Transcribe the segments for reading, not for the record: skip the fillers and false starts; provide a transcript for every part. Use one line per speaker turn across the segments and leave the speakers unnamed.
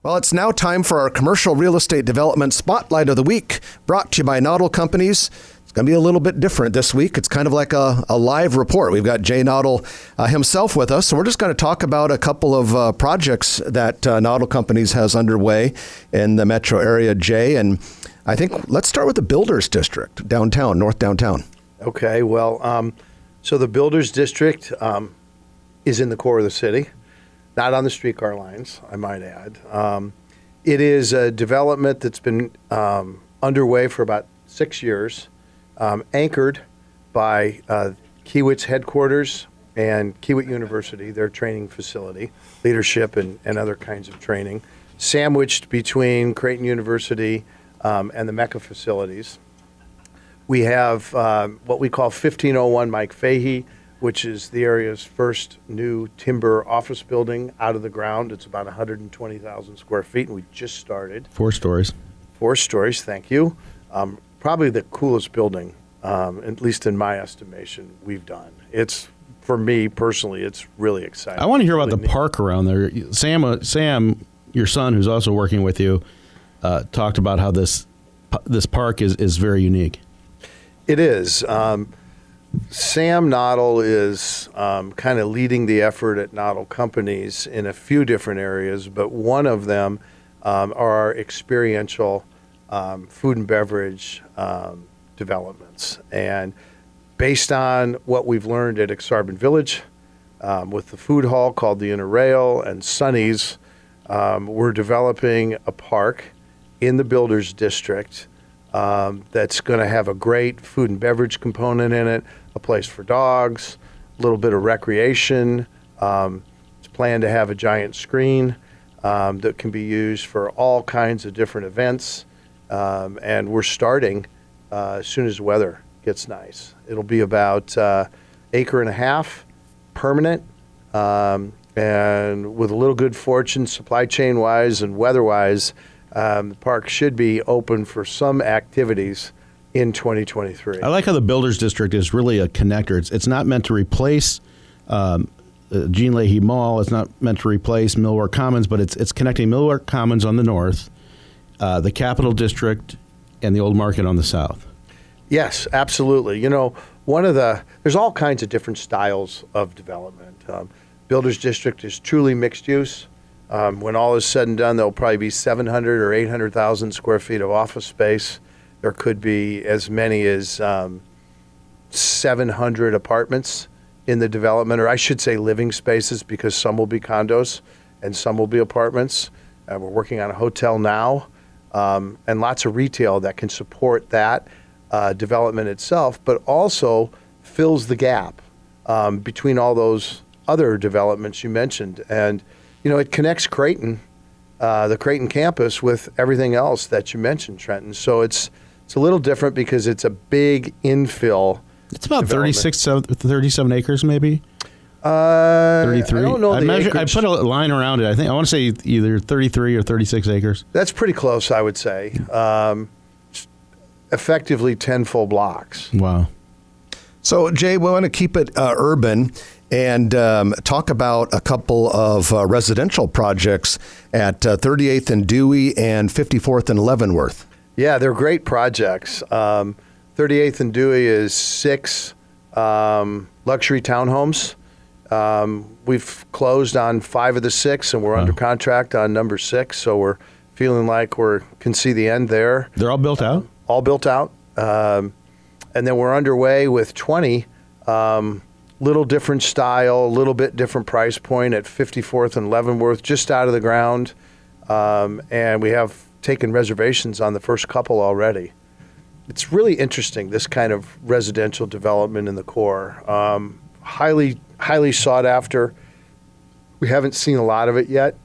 Well, it's now time for our commercial real estate development spotlight of the week, brought to you by Noddle Companies. It's going to be a little bit different this week. It's kind of like a live report. We've got Jay Noddle himself with us, so we're just going to talk about a couple of projects that Noddle Companies has underway in the metro area, Jay. And I think let's start with the Builders District downtown, North Downtown.
Okay, well, so the Builders District is in the core of the city. Not on the streetcar lines, I might add. It is a development that's been underway for about 6 years, anchored by Kiewit's headquarters and Kiewit University, their training facility, leadership and other kinds of training, sandwiched between Creighton University and the Mecca facilities. We have what we call 1501 Mike Fahey, which is the area's first new timber office building out of the ground. It's about 120,000 square feet, and we just started.
4 stories.
4 stories, thank you. Probably the coolest building, at least in my estimation, we've done. It's, for me personally, it's really exciting.
I want to hear about the park around there. Sam, your son, who's also working with you, talked about how this park is very unique.
It is. Sam Noddle is kind of leading the effort at Noddle Companies in a few different areas, but one of them are our experiential food and beverage developments. And based on what we've learned at Exarban Village with the food hall called the Inner Rail and Sonny's, we're developing a park in the Builders District that's going to have a great food and beverage component in it, a place for dogs, a little bit of recreation. It's planned to have a giant screen that can be used for all kinds of different events. And we're starting as soon as the weather gets nice. It'll be about acre and a half, permanent, and with a little good fortune, supply chain wise and weather wise, the park should be open for some activities in 2023.
I like how the Builders District is really a connector. It's not meant to replace Jean Leahy Mall. It's not meant to replace Millwork Commons, but it's connecting Millwork Commons on the north, the Capital District, and the Old Market on the south.
Yes, absolutely. You know, there's all kinds of different styles of development. Builders District is truly mixed use. When all is said and done, there'll probably be 700 or 800,000 square feet of office space. There could be as many as 700 apartments in the development, or I should say living spaces, because some will be condos and some will be apartments. We're working on a hotel now, and lots of retail that can support that development itself, but also fills the gap between all those other developments you mentioned. And, you know, it connects Creighton, the Creighton campus, with everything else that you mentioned, Trenton. So it's a little different because it's a big infill.
It's about 37 acres, maybe. 33.
I don't know the acreage.
I put a line around it. I want to say either 33 or 36 acres.
That's pretty close, I would say. Effectively 10 full blocks.
Wow.
So, Jay, we want to keep it urban and talk about a couple of residential projects at 38th and Dewey and 54th and Leavenworth.
Yeah, they're great projects. 38th and Dewey is 6 luxury townhomes. We've closed on 5 of the 6, and we're under contract on number 6, so we're feeling like we can see the end there.
They're all built out?
All built out. And then we're underway with 20, little different style, a little bit different price point at 54th and Leavenworth, just out of the ground. And we have taken reservations on the first couple already. It's really interesting, this kind of residential development in the core. Highly sought after. We haven't seen a lot of it yet.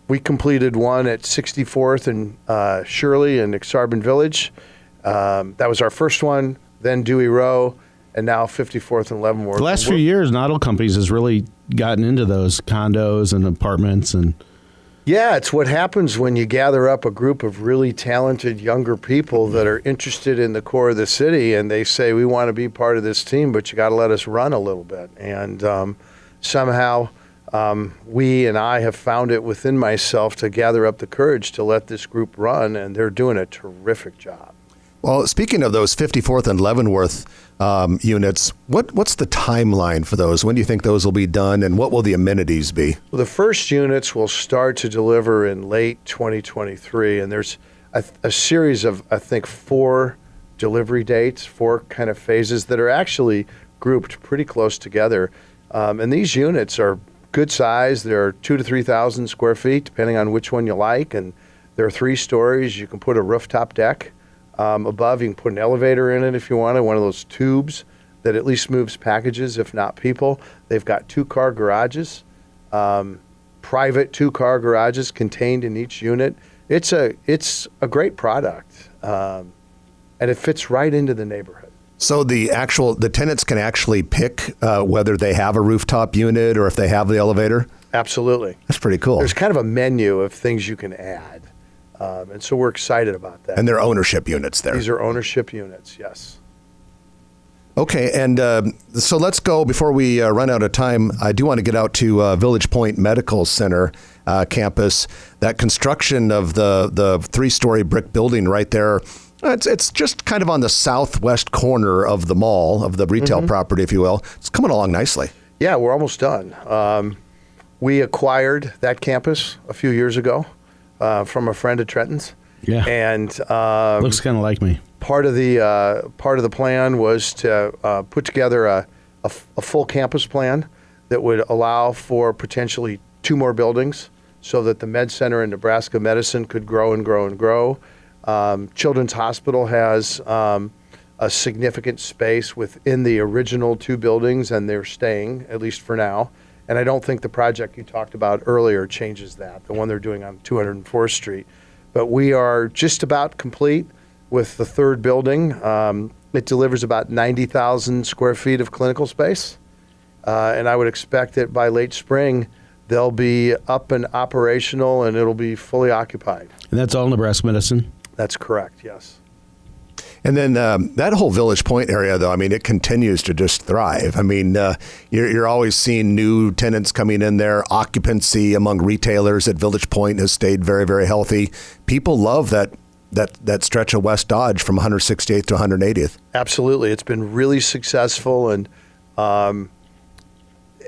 We completed one at 64th and Shirley in Exarban Village. That was our first one, then Dewey Row, and now 54th and Leavenworth.
The last few years, Noddle Companies has really gotten into those condos and apartments. And
yeah, it's what happens when you gather up a group of really talented younger people that are interested in the core of the city, and they say, we want to be part of this team, but you got to let us run a little bit. And somehow I have found it within myself to gather up the courage to let this group run, and they're doing a terrific job.
Well, speaking of those 54th and Leavenworth units, what's the timeline for those? When do you think those will be done, and what will the amenities be?
Well, the first units will start to deliver in late 2023, and there's a series of, I think, 4 delivery dates, 4 kind of phases that are actually grouped pretty close together. And these units are good size. They're 2,000 to 3,000 square feet, depending on which one you like, and they're 3 stories. You can put a rooftop deck. Above, you can put an elevator in it if you want, one of those tubes that at least moves packages, if not people. They've got 2-car garages, private 2-car garages contained in each unit. It's a great product, and it fits right into the neighborhood.
So the tenants can actually pick whether they have a rooftop unit or if they have the elevator?
Absolutely.
That's pretty cool.
There's kind of a menu of things you can add. And so we're excited about that.
And they're ownership units there.
These are ownership units, yes.
Okay, and so let's go, before we run out of time, I do want to get out to Village Point Medical Center campus. That construction of the 3-story brick building right there, it's just kind of on the southwest corner of the mall, of the retail property, if you will. It's coming along nicely.
Yeah, we're almost done. We acquired that campus a few years ago. From a friend of Trenton's.
Yeah.
And
looks kind of like me.
Part of the plan was to put together a full campus plan that would allow for potentially 2 more buildings so that the Med Center and Nebraska Medicine could grow and grow and grow. Children's Hospital has a significant space within the original 2 buildings, and they're staying, at least for now. And I don't think the project you talked about earlier changes that, the one they're doing on 204th Street. But we are just about complete with the 3rd building. It delivers about 90,000 square feet of clinical space. And I would expect that by late spring, they'll be up and operational, and it'll be fully occupied.
And that's all Nebraska Medicine?
That's correct, yes.
And then that whole Village Point area, though, I mean, it continues to just thrive. I mean, you're always seeing new tenants coming in there. Occupancy among retailers at Village Point has stayed very, very healthy. People love that stretch of West Dodge from 168th to 180th.
Absolutely. It's been really successful. And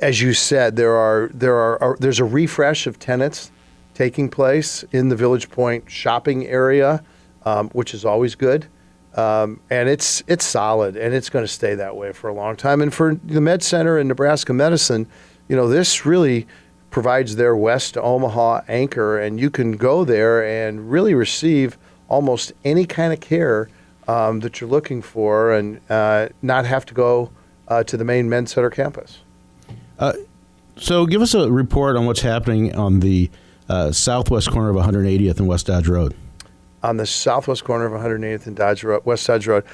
as you said, there's a refresh of tenants taking place in the Village Point shopping area, which is always good. And it's solid, and it's going to stay that way for a long time. And for the Med Center and Nebraska Medicine, this really provides their West Omaha anchor, and you can go there and really receive almost any kind of care that you're looking for, and not have to go to the main Med Center campus.
So give us a report on what's happening on the southwest corner of 180th and West Dodge Road.
On the southwest corner of 180th and West Dodge Road.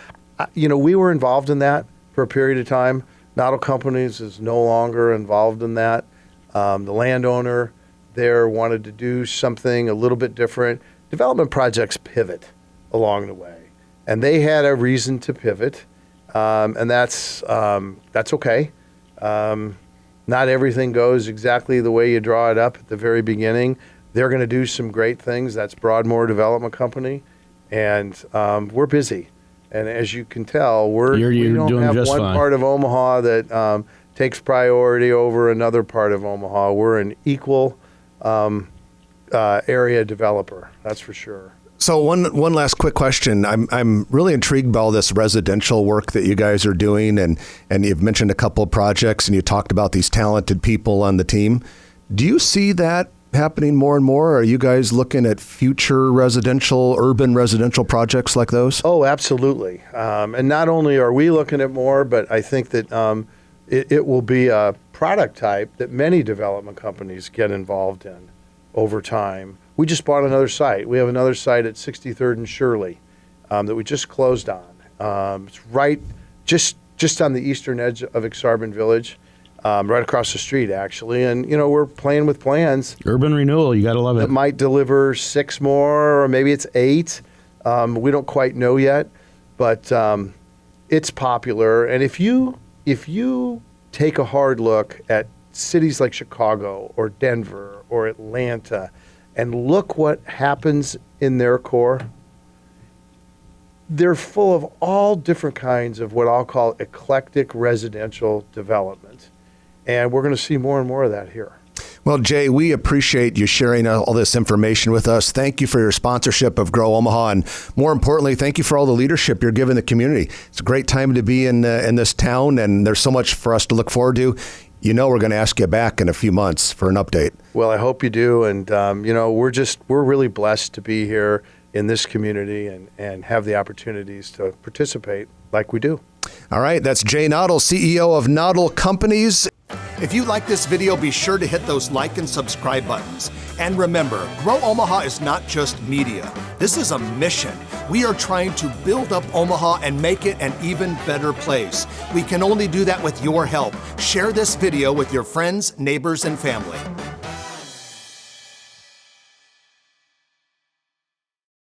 We were involved in that for a period of time. Noddle Companies is no longer involved in that. The landowner there wanted to do something a little bit different. Development projects pivot along the way, and they had a reason to pivot, and that's okay. Not everything goes exactly the way you draw it up at the very beginning. They're going to do some great things. That's Broadmoor Development Company, and we're busy. And as you can tell, we don't have one part of Omaha that takes priority over another part of Omaha. We're an equal area developer, that's for sure.
So one last quick question. I'm really intrigued by all this residential work that you guys are doing, and you've mentioned a couple of projects, and you talked about these talented people on the team. Do you see that happening more and more? Are you guys looking at future urban residential projects like those?
Oh, absolutely. And not only are we looking at more, but I think that it will be a product type that many development companies get involved in over time. We just bought another site. We have another site at 63rd and Shirley that we just closed on. It's right just on the eastern edge of Exarban Village. Right across the street, actually. And, we're playing with plans.
Urban renewal, you got to love it.
That might deliver 6 more, or maybe it's 8. We don't quite know yet, but it's popular. And if you take a hard look at cities like Chicago or Denver or Atlanta and look what happens in their core, they're full of all different kinds of what I'll call eclectic residential development. And we're going to see more and more of that here.
Well, Jay, we appreciate you sharing all this information with us. Thank you for your sponsorship of Grow Omaha. And more importantly, thank you for all the leadership you're giving the community. It's a great time to be in this town, and there's so much for us to look forward to. You know, we're going to ask you back in a few months for an update.
Well, I hope you do. And, we're really blessed to be here in this community and have the opportunities to participate like we do.
All right. That's Jay Noddle, CEO of Noddle Companies. If you like this video, be sure to hit those like and subscribe buttons. And remember, Grow Omaha is not just media. This is a mission. We are trying to build up Omaha and make it an even better place. We can only do that with your help. Share this video with your friends, neighbors, and family.